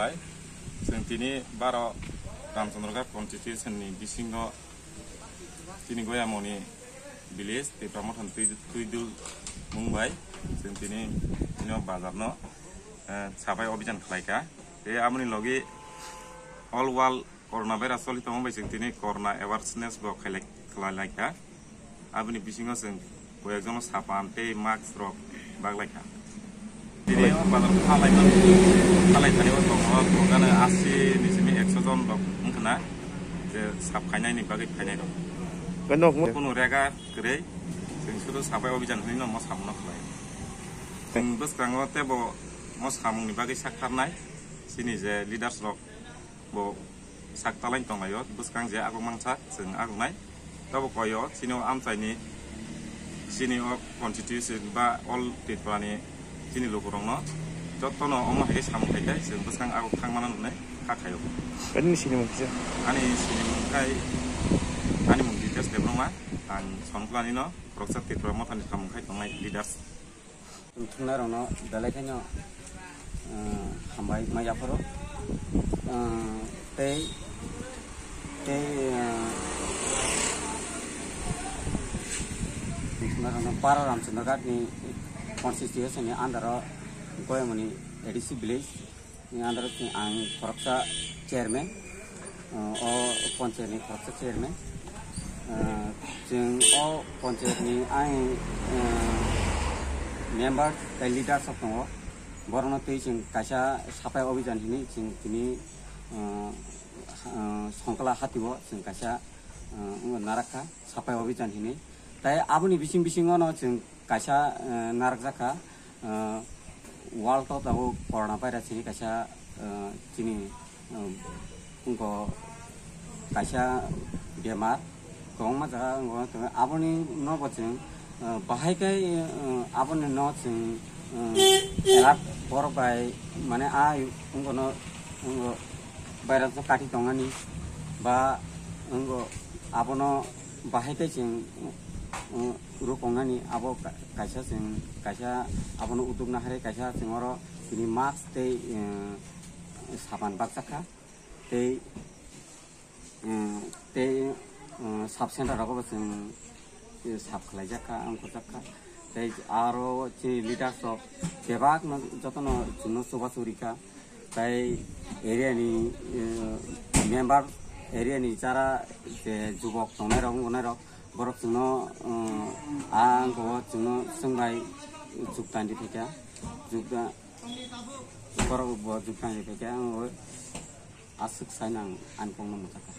khlai जों tini baro Ramchandra constitution ni bisingo tini goyamoni village te promotion tuidul Mumbai जों tini bazar no sabai অভিযান khlaika te amoni logi all world corona virus solito mumbai जों tini corona awareness bo khlaika aboni bisingo जों koyekjon sapan te mask rok baglaika tini bazar khalai thani o tongana 80 nisimi 100 jon rok ungkana je sap khainai ni bagi khainai rok kono rega grei जों sudo sabai অভিযান hino mo samno khlai जों boskango tebo mo samungni bagi saktarnai sini je leaders rok bo saktalain tonglayo boskang je agong mangsa जों agungnai tabo koyo sini amchaini sini o constitution ba all state sini lokorongno jotono omo hege samung hege जों boskang agong thangmana nunai kakhayo ani sini mungkisa ani sini mungkai ani mung details debroma ang sonklani no proksak te promo thani samung khai tongnai leaders thungna rongno dalai khaino hambai mayaporo tei para Ramchandra Ghat ni constitution ni andaro goyamoni ADC village ni andaro ang korapsa chairman o panchayat ni korapsa chairman जों o panchayat ni ang member the leaders of no borno tei जों kaisa sapai অভিযান hini जों tini songkala hatibo जों kaisa narakha sapai অভিযান hini tai aboni bising no जों kaisa narakjaka world to tabo corona virus ni kaisa tini ungko kaisa bemar kongma jaga ngo aboni no boching bahai kai aboni no जों elak borbai mane a ungko no ungko virus kati tongani ba ungko abono bahai kai जों rukongani abo kaisa जों kaisa abono udugna hare kaisa जों oro tini mask tei saban baksaka tei sub center rago जों sub khlaijaka angko jakka tei aro chi leaders of debak no jotono chunno sobasurika tai area ni member area ni jara je jubok tongnai rok borok chunno angko chunno sungbai juktan di theka jukta borok bo juktan di theka asuk sainang anpong mo taka